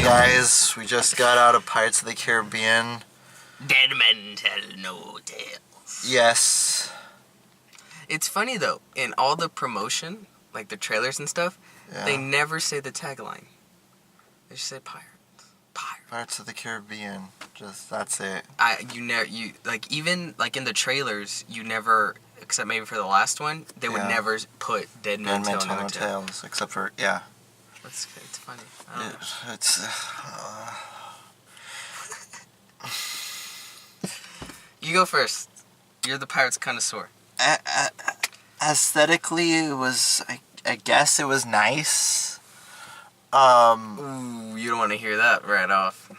Hey guys, we just got out of Pirates of the Caribbean. Dead men tell no tales. Yes. It's funny though, in all the promotion, like the trailers and stuff, Yeah. they never say the tagline. They just say pirates. Pirates of the Caribbean. Just that's it. Even like in the trailers, you never, except maybe for the last one, they would never put Dead men tell no tales. Except for It's funny. You go first. You're the pirates connoisseur. Aesthetically, it was. I guess it was nice. Ooh, you don't want to hear that right off.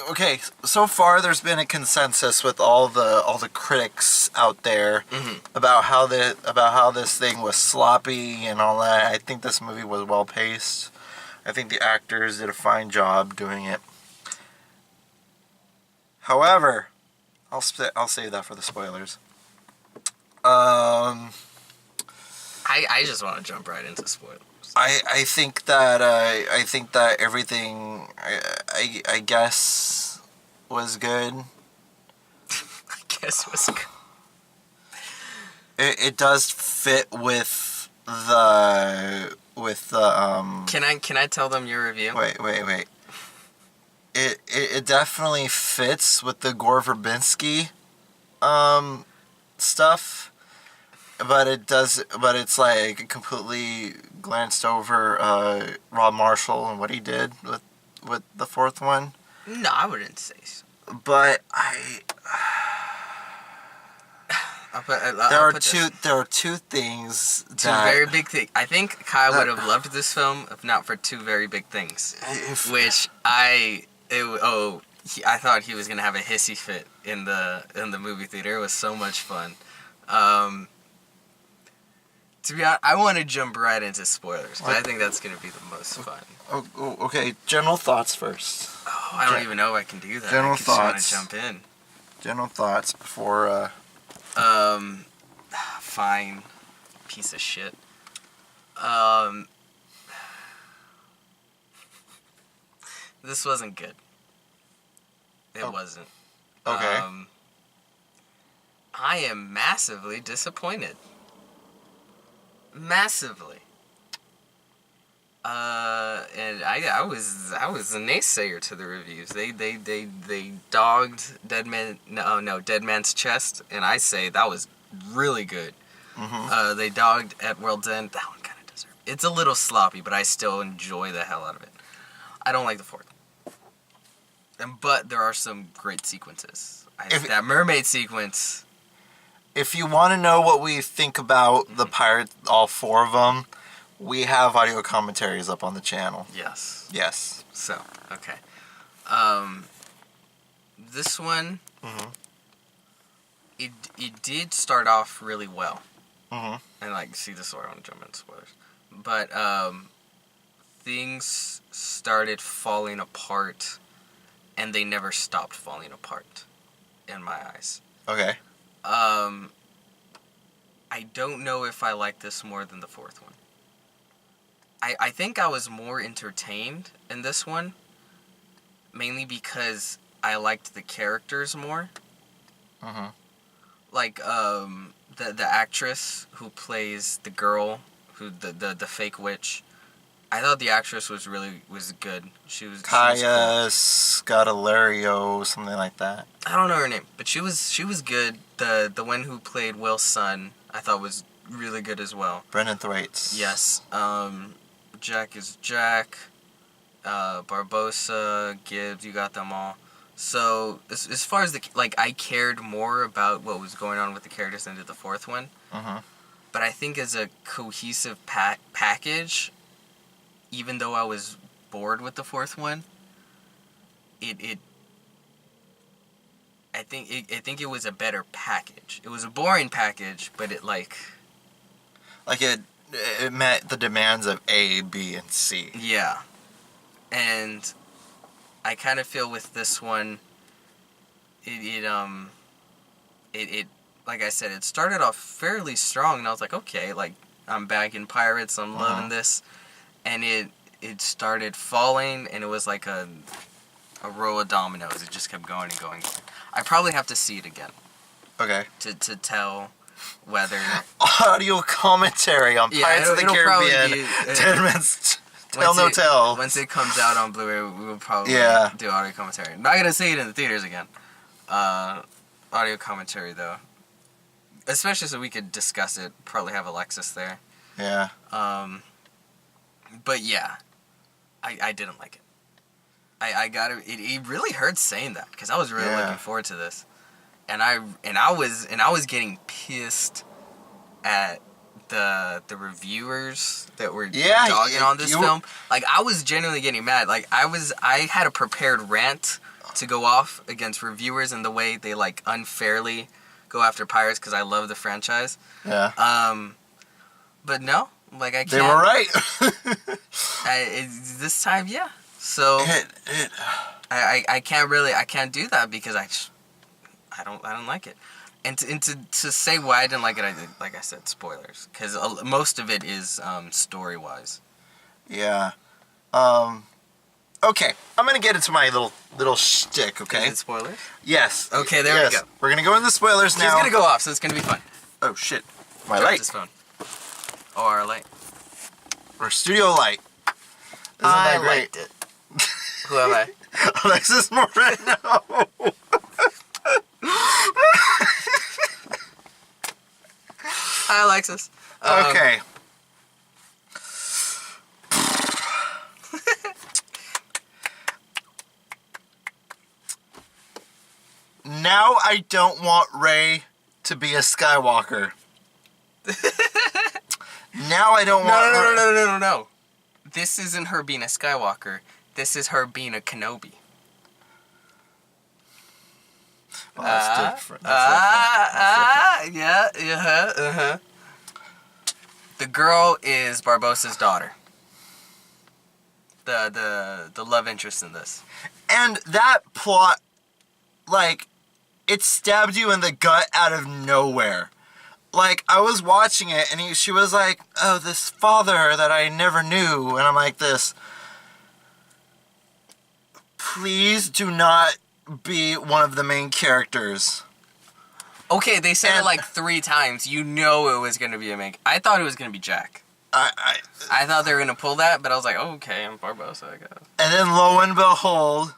Okay. So far, there's been a consensus with all the critics out there about how this thing was sloppy and all that. I think this movie was well paced. I think the actors did a fine job doing it. However, I'll save that for the spoilers. I just want to jump right into spoilers. I think that everything I guess was good. I guess was good. It does fit with the Can I tell them your review? Wait. It definitely fits with the Gore Verbinski stuff. But it's like completely glanced over Rob Marshall and what he did with the fourth one. No, I wouldn't say so. But there are two things. Two very big things. I think Kyle would have loved this film if not for two very big things. I thought he was gonna have a hissy fit in the movie theater. It was so much fun. To be honest, I want to jump right into spoilers because I think that's going to be the most fun. Okay, general thoughts first. Oh, I don't even know if I can do that. General thoughts. I just want to jump in. General thoughts before. Fine. Piece of shit. This wasn't good. It wasn't. Okay. I am massively disappointed. Massively. And I was a naysayer to the reviews. They dogged Dead Man's Chest, and I say that was really good. Mm-hmm. They dogged At World's End. That one kind of deserved. It's a little sloppy, but I still enjoy the hell out of it. I don't like the fourth. But there are some great sequences. That mermaid sequence. If you want to know what we think about the Pirates, all four of them, we have audio commentaries up on the channel. Yes. Yes. So, okay. This one, it did start off really well. And, see this one, I want to jump into spoilers. But, things started falling apart, and they never stopped falling apart, in my eyes. Okay. I don't know if I like this more than the fourth one. I think I was more entertained in this one, mainly because I liked the characters more. Like, the actress who plays the girl, the fake witch, I thought the actress was good. She was Kaya Scodelario, something like that. I don't know her name, but she was good. The one who played Will's son, I thought was really good as well. Brendan Thwaites. Yes. Jack is Jack. Barbosa, Gibbs, you got them all. So as far as I cared more about what was going on with the characters than did the fourth one. But I think as a cohesive package, even though I was bored with the fourth one, I think it was a better package. It was a boring package, but it met the demands of A, B, and C. Yeah. And I kind of feel with this one, it like I said, it started off fairly strong, and I was like, okay, like, I'm back in Pirates, I'm loving this. And it started falling, and it was like a row of dominoes. It just kept going and going. I probably have to see it again. Okay. To tell whether... Audio commentary on Pirates of the Caribbean. 10 minutes. Tell no tell. Once it comes out on Blu-ray, we will probably do audio commentary. I'm not going to see it in the theaters again. Audio commentary, though. Especially so we could discuss it. Probably have Alexis there. Yeah. But yeah, I didn't like it. I got it. It really hurts saying that because I was really looking forward to this, and I was getting pissed at the reviewers that were dogging on this film. Like, I was genuinely getting mad. Like, I had a prepared rant to go off against reviewers and the way they like unfairly go after Pirates because I love the franchise. Yeah. But no, like, I can't. They were right. This time, yeah. So I can't do that because I don't like it. And to say why I didn't like it, like I said, spoilers, because most of it is story wise. Yeah. Okay, I'm gonna get into my little shtick. Okay. Is it spoilers? Yes. Okay, there we go. We're gonna go into the spoilers now. It's gonna go off, so it's gonna be fun. Oh shit! My Drop light. this phone. Oh, our light. Our studio light. Isn't that great? Liked it. Who am I? Alexis Moreno. Hi, Alexis. Okay. Now I don't want Rey to be a Skywalker. Now I don't want No. This isn't her being a Skywalker. This is her being a Kenobi. Oh, that's different. Yeah. The girl is Barbossa's daughter. The love interest in this. And that plot, like, it stabbed you in the gut out of nowhere. Like, I was watching it, and she was like, oh, this father that I never knew. And I'm like this, please do not be one of the main characters. Okay, they said it like 3 times. You know it was going to be a main... I thought it was going to be Jack. I thought they were going to pull that, but I was like, oh, okay, I'm Barbossa, I guess. And then lo and behold,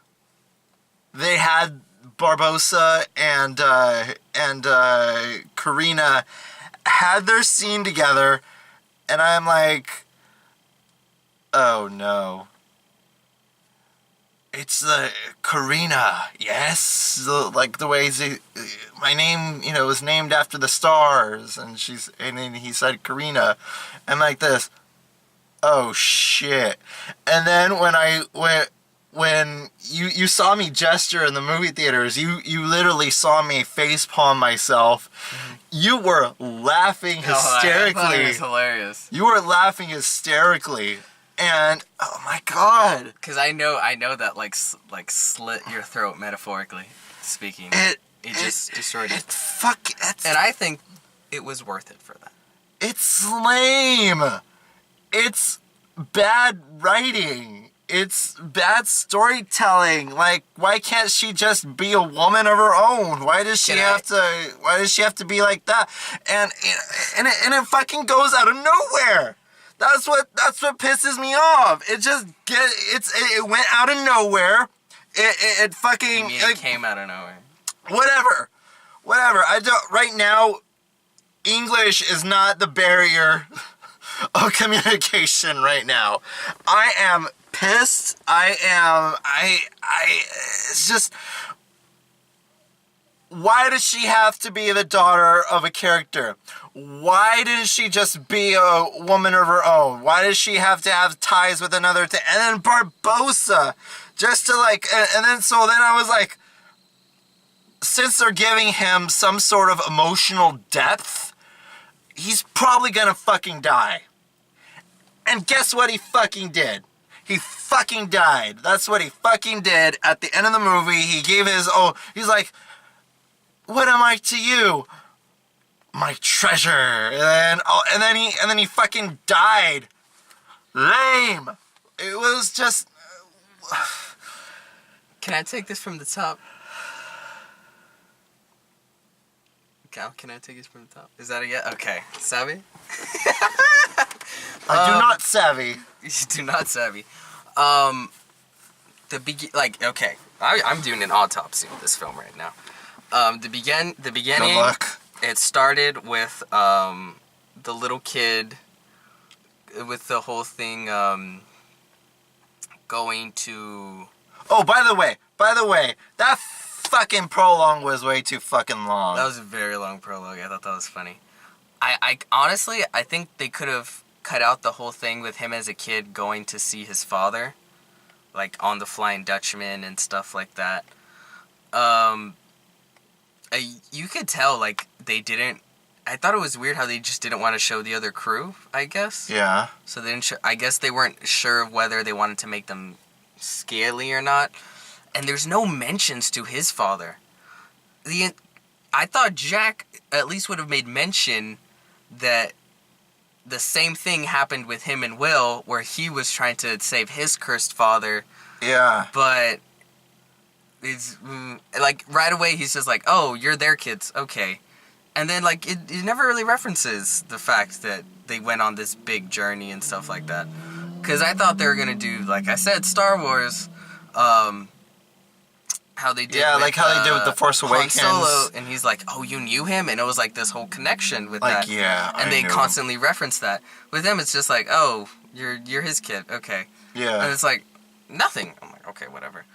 they had Barbossa and Karina had their scene together, and I'm like, oh no. It's the Karina, yes, like the way my name, was named after the stars, and then he said Karina, and like this, oh shit. And then when you saw me gesture in the movie theaters, you literally saw me facepalm myself. Mm-hmm. You were laughing hysterically. I thought it was hilarious. You were laughing hysterically. And oh my god! Because I know that like slit your throat metaphorically speaking. It just destroyed it. And I think it was worth it for that. It's lame. It's bad writing. It's bad storytelling. Like, why can't she just be a woman of her own? Why does she have to be like that? And it fucking goes out of nowhere. That's what pisses me off. It went out of nowhere. It fucking... You mean it came out of nowhere? Whatever. Right now, English is not the barrier of communication right now. I am pissed. It's just... Why does she have to be the daughter of a character? Why didn't she just be a woman of her own? Why does she have to have ties with another and then Barbossa, just to and then I was like, since they're giving him some sort of emotional depth, he's probably gonna fucking die. And guess what he fucking did? He fucking died. That's what he fucking did at the end of the movie. He gave he's like, what am I to you? my treasure. And then he fucking died. Lame. It was just. Can I take this from the top? Cal, can I take this from the top? Is that a yeah? Okay. Savvy? I do not savvy. You do not savvy. Okay. I'm doing an autopsy of this film right now. The beginning. Good luck. It started with the little kid with the whole thing going to. Oh, by the way, that fucking prologue was way too fucking long. That was a very long prologue. I thought that was funny. I honestly, I think they could have cut out the whole thing with him as a kid going to see his father, like on the Flying Dutchman and stuff like that. You could tell, like, they didn't. I thought it was weird how they just didn't want to show the other crew, I guess. Yeah. So they didn't I guess they weren't sure of whether they wanted to make them scaly or not. And there's no mentions to his father. I thought Jack at least would have made mention that the same thing happened with him and Will, where he was trying to save his cursed father. Yeah. But it's like right away he's just like, "Oh, you're their kids, okay." And then like it never really references the fact that they went on this big journey and stuff like that. Because I thought they were gonna do, like I said, Star Wars. How they did with, how they did with The Force Awakens. Han Solo, and he's like, "Oh, you knew him?" And it was like this whole connection with that. Yeah, and they constantly reference that. With them, it's just like, "Oh, you're his kid, okay." Yeah. And it's like nothing. I'm like, okay, whatever.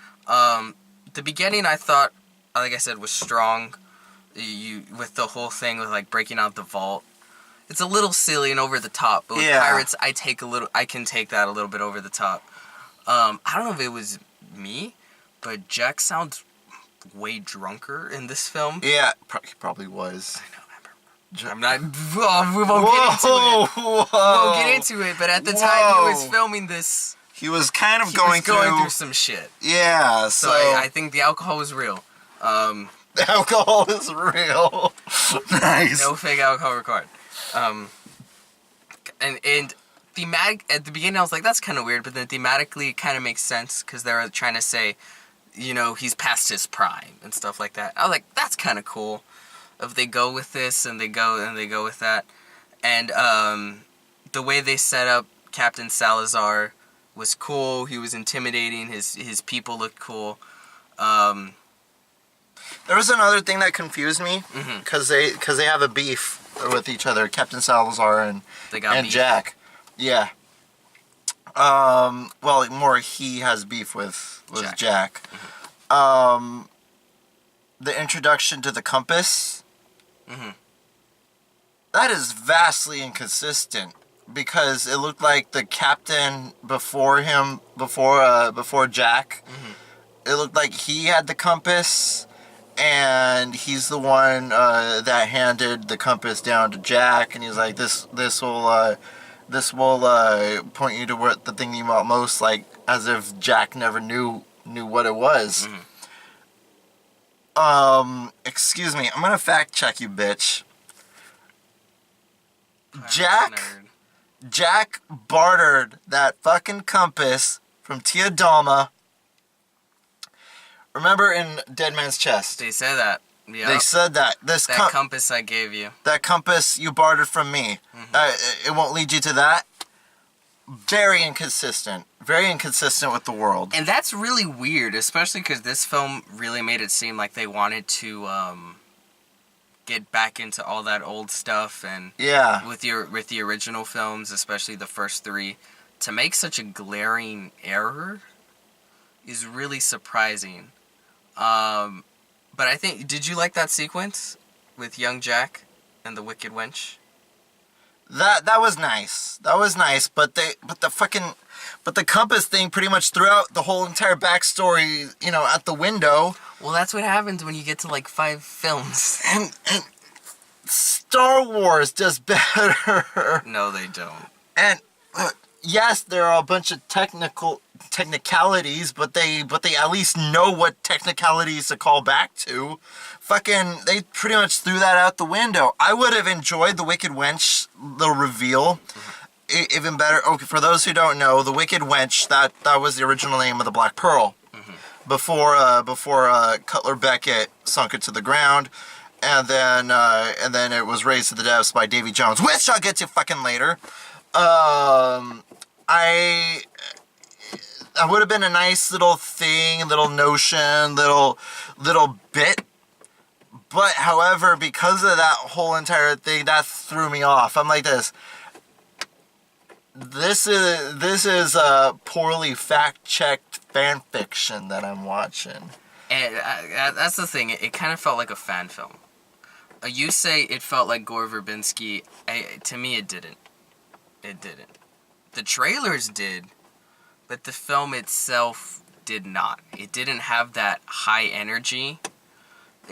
The beginning I thought, like I said, was strong. With the whole thing with like breaking out the vault. It's a little silly and over the top, but with Pirates, I can take that a little bit over the top. I don't know if it was me, but Jack sounds way drunker in this film. Yeah, he probably was. I know. I'm not. We won't get into it. We won't get into it. But at the time he was filming this, he was kind of going through some shit. Yeah. So I think the alcohol was real. The alcohol is real. Nice. No fake alcohol required. And thematic at the beginning I was like, that's kind of weird, but then thematically it kind of makes sense because they're trying to say, you know, he's past his prime and stuff like that. I was like, that's kind of cool. If they go with this and they go with that, and the way they set up Captain Salazar was cool. He was intimidating. His people looked cool. There was another thing that confused me because they have a beef with each other, Captain Salazar and Jack. Yeah. Well, more he has beef with Jack. The introduction to the compass. That is vastly inconsistent because it looked like the captain before Jack. It looked like he had the compass. And he's the one that handed the compass down to Jack, and he's like, "This will point you to what the thing you want most," like as if Jack never knew what it was. Excuse me, I'm gonna fact check you, bitch. Jack bartered that fucking compass from Tia Dalma. Remember in Dead Man's Chest? They said that. Yep. They said that. That compass I gave you. That compass you bartered from me. It won't lead you to that. Very inconsistent. Very inconsistent with the world. And that's really weird, especially because this film really made it seem like they wanted to get back into all that old stuff. And with the original films, especially the first three, to make such a glaring error is really surprising. But I think, did you like that sequence with young Jack and the Wicked Wench? That was nice. That was nice, but the compass thing pretty much threw out the whole entire backstory, out the window. Well, that's what happens when you get to like 5 films. And Star Wars does better. No, they don't. And yes, there are a bunch of technicalities, but they at least know what technicalities to call back to. Fucking, they pretty much threw that out the window. I would have enjoyed the Wicked Wench, the reveal, even better. Okay, for those who don't know, the Wicked Wench, that was the original name of the Black Pearl. Before Cutler Beckett sunk it to the ground, and then it was raised to the depths by Davy Jones, which I'll get to fucking later. That would have been a nice little thing, little notion, little bit. But however, because of that whole entire thing, that threw me off. I'm like this. This is a poorly fact-checked fan fiction that I'm watching. And that's the thing. It kind of felt like a fan film. You say it felt like Gore Verbinski. To me, it didn't. It didn't. The trailers did, but the film itself did not. It didn't have that high energy.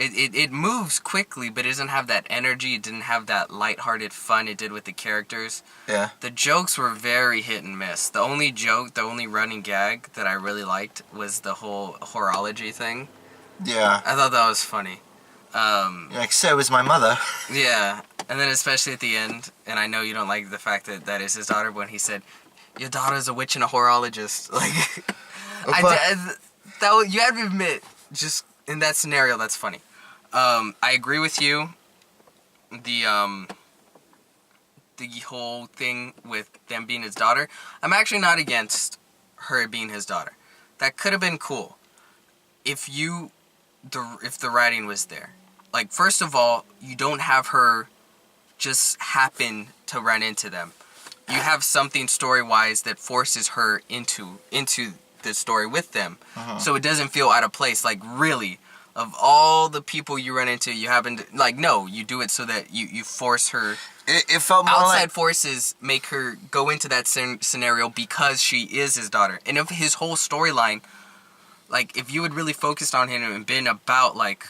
It moves quickly, but it doesn't have that energy. It didn't have that lighthearted fun it did with the characters. Yeah. The jokes were very hit and miss. The only running gag that I really liked was the whole horology thing. Yeah. I thought that was funny. Like, so is my mother. Yeah. And then especially at the end, and I know you don't like the fact that that is his daughter, when he said, "Your daughter's a witch and a horologist." Like, you have to admit, just in that scenario, that's funny. I agree with you. The whole thing with them being his daughter, I'm actually not against her being his daughter. That could have been cool if the writing was there. Like, first of all, you don't have her just happen to run into them. You have something story-wise that forces her into the story with them. So it doesn't feel out of place. Like, really, of all the people you run into, you happen to, like, no, you do it so that you force her. It felt more outside forces make her go into that scenario because she is his daughter. And if his whole storyline, like, if you had really focused on him and been about, like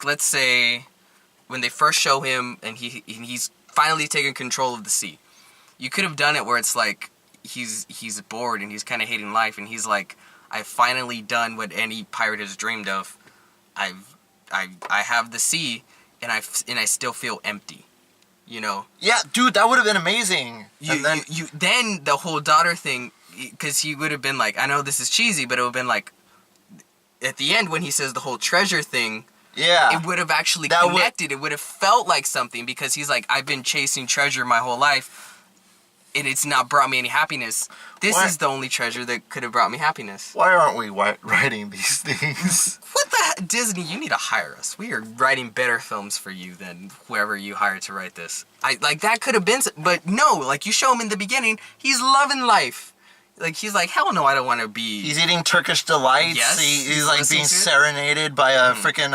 let's say when they first show him and he's finally taken control of the sea, you could have done it where it's like he's bored and he's kind of hating life, and he's like, I've finally done what any pirate has dreamed of. I have the sea, and I still feel empty, you know. Yeah, dude, that would have been amazing. Then the whole daughter thing, because he would have been like, I know this is cheesy, but it would have been like, at the end when he says the whole treasure thing, yeah, it would have actually connected. It would have felt like something, because he's like, I've been chasing treasure my whole life, and it's not brought me any happiness. This is the only treasure that could have brought me happiness. Why aren't we writing these things? What the Disney, you need to hire us. We are writing better films for you than whoever you hired to write this. That could have been, but no, like, you show him in the beginning, he's loving life. Like, he's like, hell no, I don't want to be. He's eating Turkish delights. Yes, he's like being serenaded by a freaking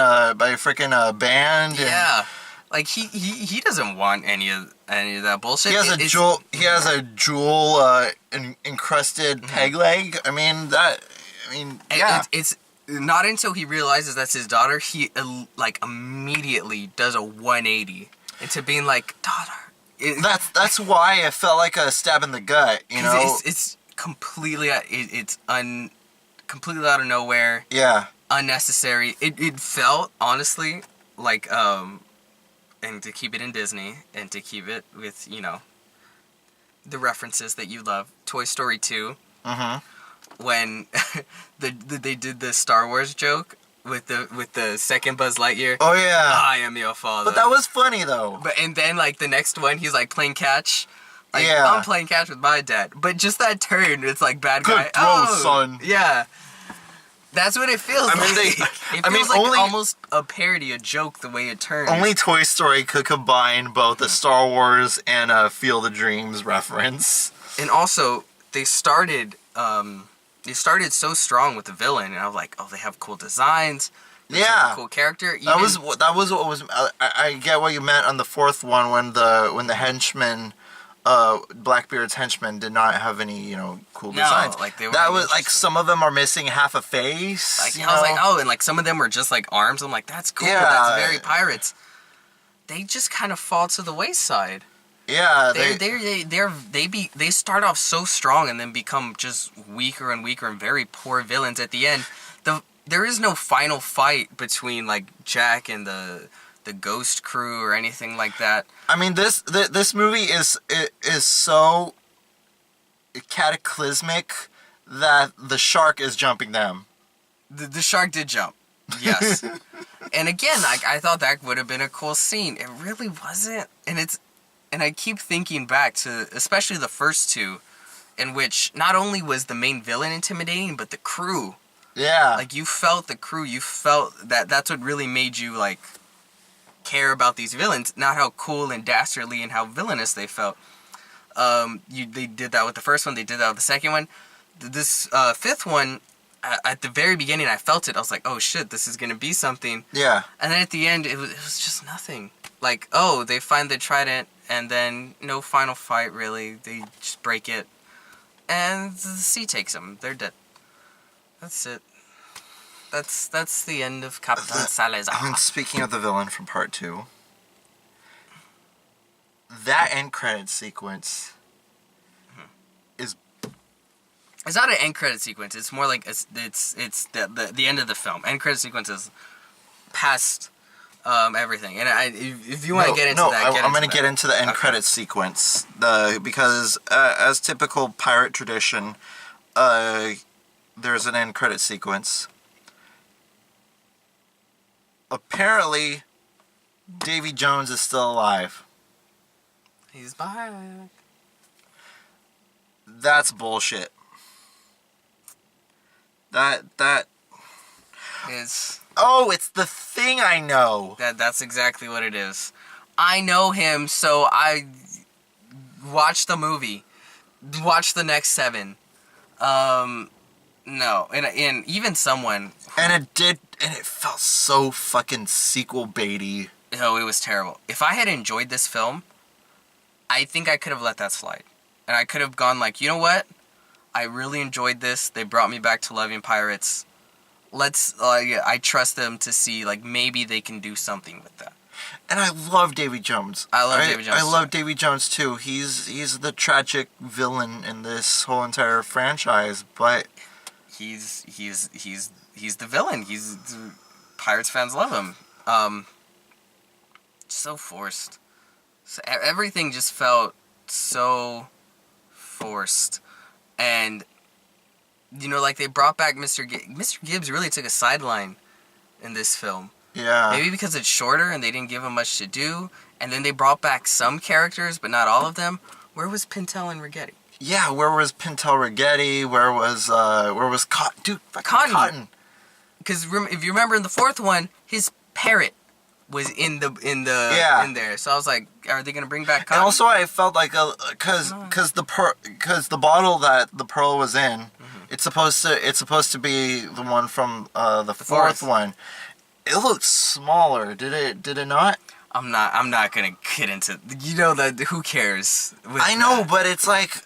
band. Yeah, like he doesn't want any of that bullshit. He has a jewel encrusted peg leg. Yeah. It's not until he realizes that's his daughter, he like immediately does a 180 into being like, daughter. That's why it felt like a stab in the gut. You know, it's completely completely out of nowhere. Yeah, unnecessary. It felt honestly like and to keep it in Disney and to keep it with, you know, the references that you love, Toy Story 2. When they did the Star Wars joke with the second Buzz Lightyear. Oh yeah, I am your father. But that was funny though. And then like the next one, he's like playing catch. Like, yeah, I'm playing catch with my dad. But just that turn, it's like bad guy. Good throw, son. Yeah. That's what it feels like. It feels like almost a parody, a joke, the way it turns. Only Toy Story could combine both a Star Wars and a Field of Dreams reference. And also, they started so strong with the villain, and I was like, oh, they have cool designs. Yeah, cool character. That was what was. I get what you meant on the fourth one when the henchman. Blackbeard's henchmen did not have any, you know, cool designs. Like they were. That was like some of them are missing half a face. Like I was like, oh, and like some of them were just like arms. I'm like, that's cool. Yeah. That's very pirates. They just kind of fall to the wayside. Yeah, they start off so strong and then become just weaker and weaker and very poor villains at the end. There is no final fight between like Jack and the Ghost crew or anything like that. I mean, this movie is so cataclysmic that the shark is jumping them. The shark did jump, yes. And again, I thought that would have been a cool scene. It really wasn't, and I keep thinking back to especially the first two, in which not only was the main villain intimidating, but the crew. Yeah. Like, you felt the crew. You felt that's what really made you, like, care about these villains. Not how cool and dastardly and how villainous they felt. They did that with the first one. They did that with the second one. This fifth one, at the very beginning, I felt it. I was like, oh, shit, this is going to be something. Yeah. And then at the end, it was just nothing. Like, oh, they find the trident, and then no final fight, really. They just break it. And the sea takes them. They're dead. That's it. That's the end of Captain Salazar. I mean, speaking of the villain from part 2, that end credit sequence is... It's not an end credit sequence. It's more like it's the end of the film. End credit sequence is past everything. And if you want to get into that, I'm going to get into the end credit sequence. Because as typical pirate tradition, there's an end credit sequence. Apparently, Davy Jones is still alive. He's back. That's bullshit. That is... Oh, it's the Thing I know. That's exactly what it is. I know him, so I watched the movie. Watched the next 7. No, and even someone... And it felt so fucking sequel baity. No, it was terrible. If I had enjoyed this film, I think I could have let that slide. And I could have gone like, you know what? I really enjoyed this. They brought me back to loving pirates. I trust them to see, like, maybe they can do something with that. And I love Davy Jones. I love Davy Jones too. He's the tragic villain in this whole entire franchise, but he's the villain. Pirates fans love him. So forced. So everything just felt so forced. And like they brought back Mr. Gibbs. Mr. Gibbs really took a sideline in this film. Yeah. Maybe because it's shorter and they didn't give him much to do. And then they brought back some characters, but not all of them. Where was Pintel and Rigetti? Yeah, where was Pintel Rigetti? Where was Cotton? Dude, Cotton. Because if you remember in the fourth one, his parrot was in there. So I was like, are they gonna bring back Cotton? And also, I felt like because the bottle that the pearl was in, mm-hmm. it's supposed to be the one from the fourth one. It looked smaller. Did it not? I'm not gonna get into that. Who cares? I know, but it's like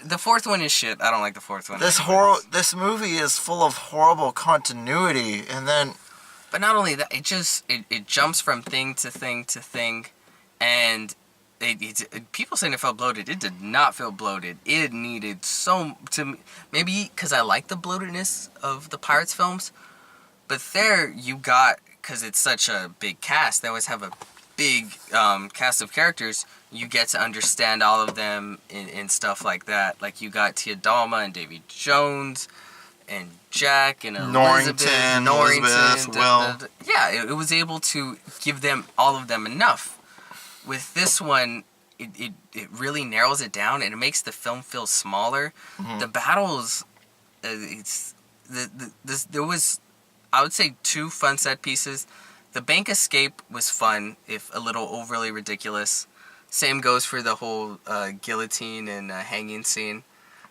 the fourth one is shit. I don't like the fourth one. This movie is full of horrible continuity, and then. But not only that, it jumps from thing to thing to thing, and people saying it felt bloated. It did not feel bloated. It needed maybe because I like the bloatedness of the Pirates films, but there you got, because it's such a big cast, they always have a big cast of characters. You get to understand all of them in stuff like that. Like you got Tia Dalma and Davy Jones. And Jack and Elizabeth, Will. Yeah, it was able to give them all of them enough. With this one, it really narrows it down and it makes the film feel smaller. Mm-hmm. The battles, there was, I would say, 2 fun set pieces. The bank escape was fun, if a little overly ridiculous. Same goes for the whole guillotine and hanging scene.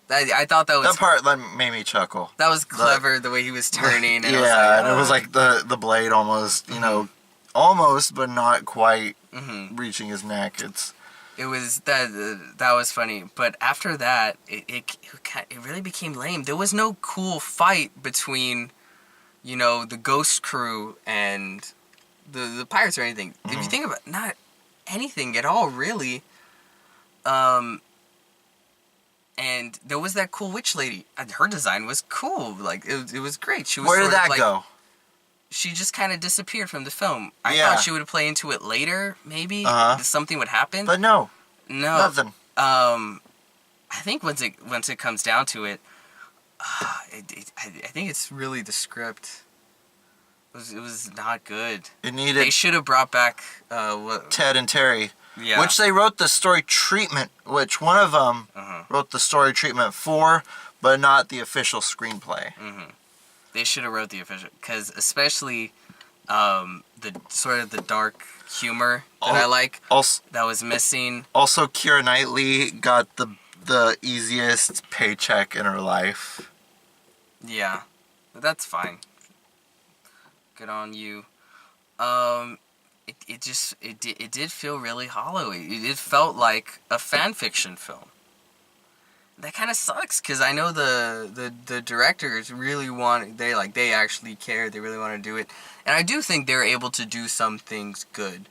I thought that part made me chuckle. That was clever, the way he was turning. And and it was like the blade almost, mm-hmm. Almost, but not quite mm-hmm. reaching his neck. It was that was funny, but after that, it really became lame. There was no cool fight between, the Ghost crew and the pirates or anything. Mm-hmm. If you think about it, not anything at all, really. And there was that cool witch lady. Her design was cool. Like, it was great. She was Where did sort of that like, go? She just kind of disappeared from the film. I Yeah. thought she would play into it later, maybe. Something would happen. But no. No. Nothing. I think once it comes down to it, I think it's really the script. It was not good. It needed... They should have brought back... Ted and Terry. Yeah. Which they wrote the story treatment, which one of them wrote the story treatment for, but not the official screenplay. They should have wrote the official, because especially the sort of the dark humor that I like, Also, that was missing. Also, Keira Knightley got the easiest paycheck in her life. Yeah, but that's fine. Good on you. It did feel really hollow. It felt like a fan fiction film. That kind of sucks, because I know the directors really they actually care. They really want to do it, and I do think they're able to do some things good.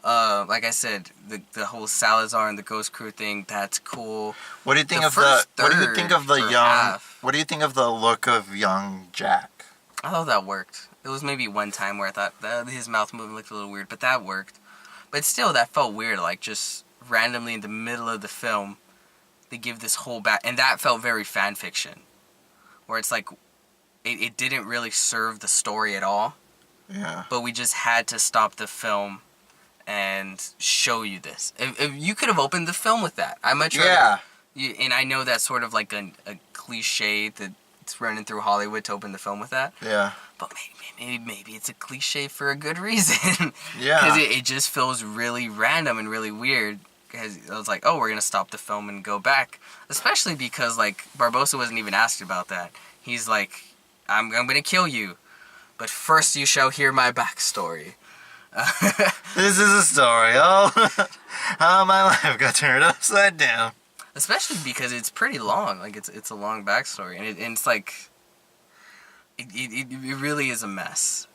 Like I said, the whole Salazar and the Ghost Crew thing, that's cool. What do you think What do you think of What do you think of the look of young Jack? I thought that worked. It was maybe one time where I thought his mouth movement looked a little weird, but that worked. But still, that felt weird. Like, just randomly in the middle of the film, they give this whole back, and that felt very fan fiction, where it's like it didn't really serve the story at all. Yeah. But we just had to stop the film and show you this. If you could have opened the film with that, I much rather. Yeah. And I know that's sort of like a cliche that's running through Hollywood to open the film with that. Yeah. But maybe it's a cliche for a good reason. Yeah. Because it just feels really random and really weird. Because I was like, oh, we're going to stop the film and go back. Especially because, like, Barbosa wasn't even asked about that. He's like, I'm going to kill you. But first you shall hear my backstory. This is a story. Oh, how my life got turned upside down. Especially because it's pretty long. Like, it's a long backstory. And it's like... It really is a mess.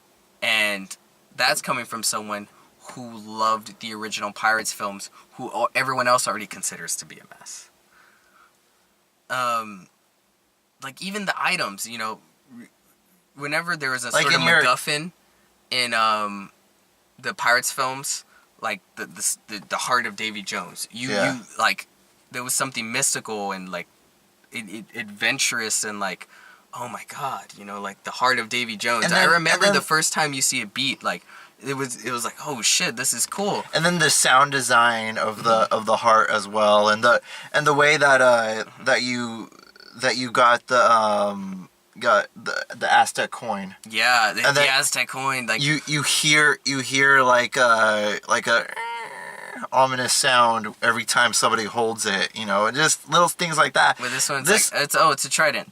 And that's coming from someone who loved the original Pirates films, who everyone else already considers to be a mess. Like, even the items, you know, whenever there was a sort of MacGuffin in the Pirates films, like the heart of Davy Jones, you like, there was something mystical and, like, adventurous and, like, oh my god, you know, like the heart of Davy Jones. I remember the first time you see it beat, like, it was like, oh shit, this is cool. And then the sound design of the heart as well, and the way that that you got the Aztec coin. Yeah, the Aztec coin, like you hear like a ominous sound every time somebody holds it, you know, and just little things like that. But this one's it's a trident.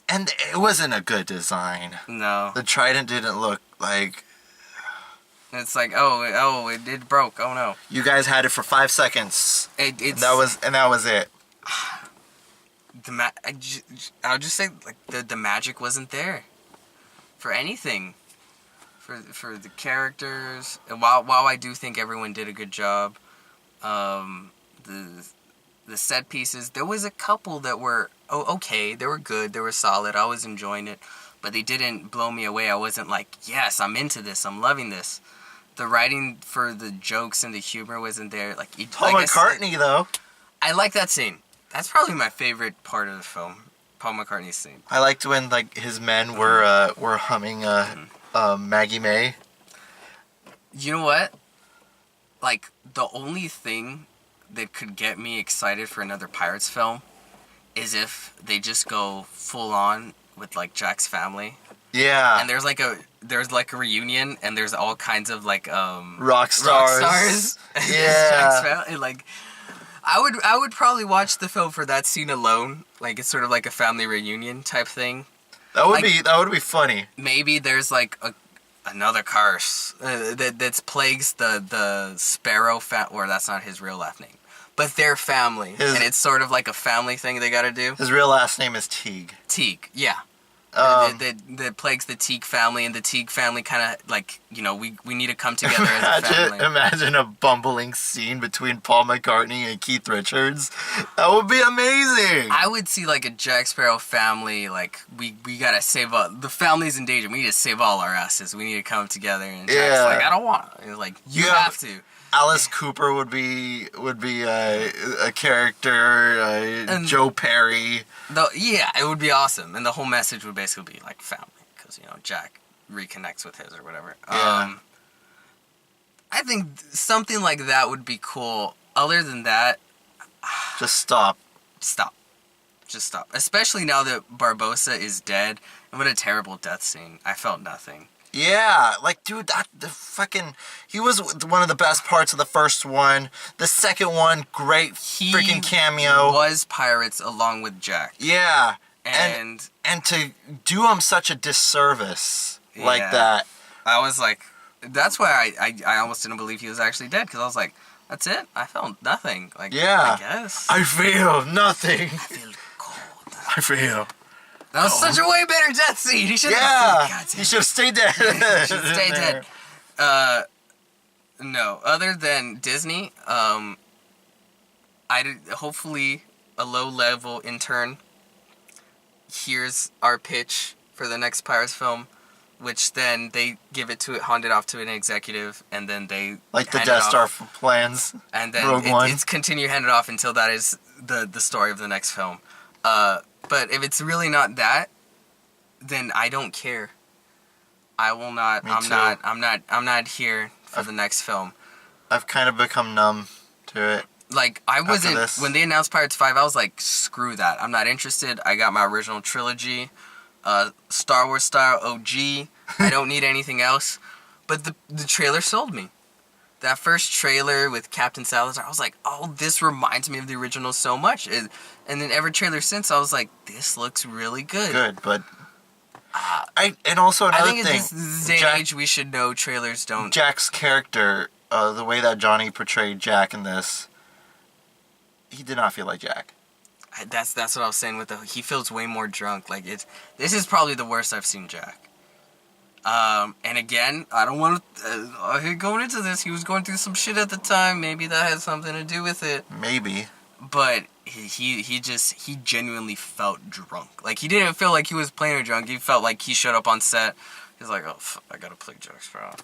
And it wasn't a good design. No. The trident didn't look like... It's like, oh, it broke. Oh no. You guys had it for 5 seconds. And that was it. I'll just say, like, the magic wasn't there for anything. For the characters. And while I do think everyone did a good job, the set pieces, there was a couple that were okay, they were good, they were solid, I was enjoying it, but they didn't blow me away. I wasn't like, yes, I'm into this, I'm loving this. The writing for the jokes and the humor wasn't there. Like, Paul McCartney, though. I like that scene. That's probably my favorite part of the film, Paul McCartney's scene. I liked when, like, his men were humming Maggie May. You know what? Like, the only thing that could get me excited for another Pirates film is if they just go full on with, like, Jack's family. Yeah. And there's like a reunion, and there's all kinds of, like, rock stars. Yeah. Jack's family. Like, I would probably watch the film for that scene alone. Like, it's sort of like a family reunion type thing. That would be funny. Maybe there's like another curse that plagues the Sparrow or that's not his real last name. But their family, and it's sort of like a family thing they gotta do. His real last name is Teague. Teague, yeah. that plagues the Teague family, and the Teague family kind of like, we need to come together as a family. Imagine a bumbling scene between Paul McCartney and Keith Richards. That would be amazing. I would see like a Jack Sparrow family, like we gotta save the family's in danger. We need to save all our asses. We need to come together. And Jack's like, I don't want to. Like, you have to. Alice Cooper would be a character. And Joe Perry. It would be awesome, and the whole message would basically be like family, because Jack reconnects with his or whatever. Yeah. I think something like that would be cool. Other than that, just stop. Just stop. Especially now that Barbossa is dead, and what a terrible death scene. I felt nothing. Yeah, like, dude, he was one of the best parts of the first one. The second one, great freaking cameo. He was Pirates along with Jack. Yeah. And to do him such a disservice like that. I was like, that's why I almost didn't believe he was actually dead, because I was like, that's it? I felt nothing. Like, yeah. I guess. I feel nothing. I feel cold. I feel... That was such a way better death scene. He should have stayed dead. He should stay dead. No, other than Disney, hopefully a low-level intern hears our pitch for the next Pirates film, which then they hand it off to an executive, and then they like the Death Star plans. And then it's continue hand it off until that is the story of the next film. But if it's really not that, then I don't care. I will not. I'm not here for the next film. I've kind of become numb to it. Like, I wasn't when they announced Pirates 5. I was like, screw that. I'm not interested. I got my original trilogy, Star Wars style OG. I don't need anything else. But the trailer sold me. That first trailer with Captain Salazar, I was like, oh, this reminds me of the original so much. And then every trailer since, I was like, this looks really good. Good, but... and also another thing... I think in this day and age, we should know trailers don't... Jack's character, the way that Johnny portrayed Jack in this, he did not feel like Jack. That's what I was saying with he feels way more drunk. Like, this is probably the worst I've seen Jack. And again, I don't want to... going into this, he was going through some shit at the time. Maybe that had something to do with it. Maybe. But he genuinely felt drunk. Like, he didn't feel like he was playing or drunk. He felt like he showed up on set. He's like, oh, I gotta play Jack Sparrow.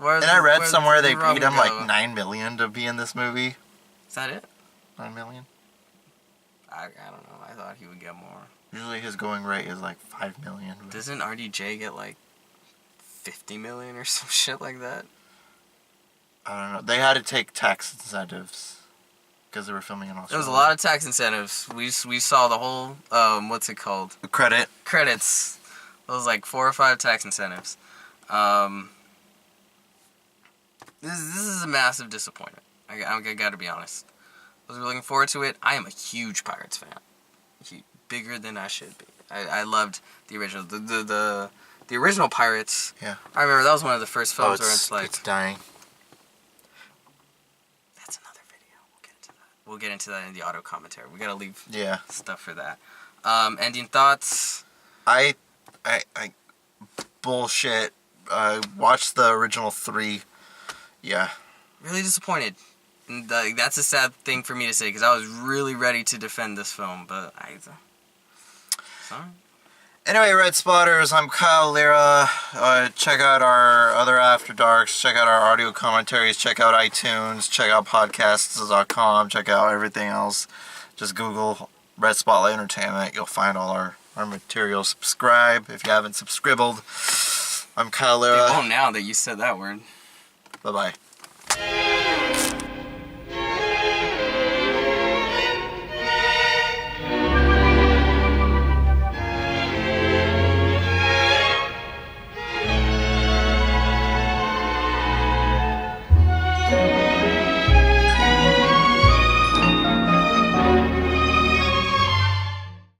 And I read somewhere they paid him like $9 million to be in this movie. Is that it? $9 million? I don't know. I thought he would get more. Usually his going rate is like $5 million. Doesn't RDJ get like $50 million or some shit like that? I don't know. They had to take tax incentives because they were filming in Australia. There was a lot of tax incentives. We saw the whole what's it called? Credits. It was like 4 or 5 tax incentives. This is a massive disappointment. I got to be honest. I was looking forward to it. I am a huge Pirates fan. Bigger than I should be. I loved the original. The original Pirates. Yeah. I remember that was one of the first films where it's like... It's dying. That's another video. We'll get into that in the auto commentary. We gotta leave stuff for that. Ending thoughts? I bullshit. Watched the original 3. Yeah. Really disappointed. And, that's a sad thing for me to say, because I was really ready to defend this film, but sorry. Anyway, Red Spotters, I'm Kyle Lira. Check out our other Afterdarks. Check out our audio commentaries. Check out iTunes. Check out podcasts.com. Check out everything else. Just Google Red Spotlight Entertainment. You'll find all our material. Subscribe if you haven't subscribed. I'm Kyle Lira. They won't now that you said that word. Bye-bye.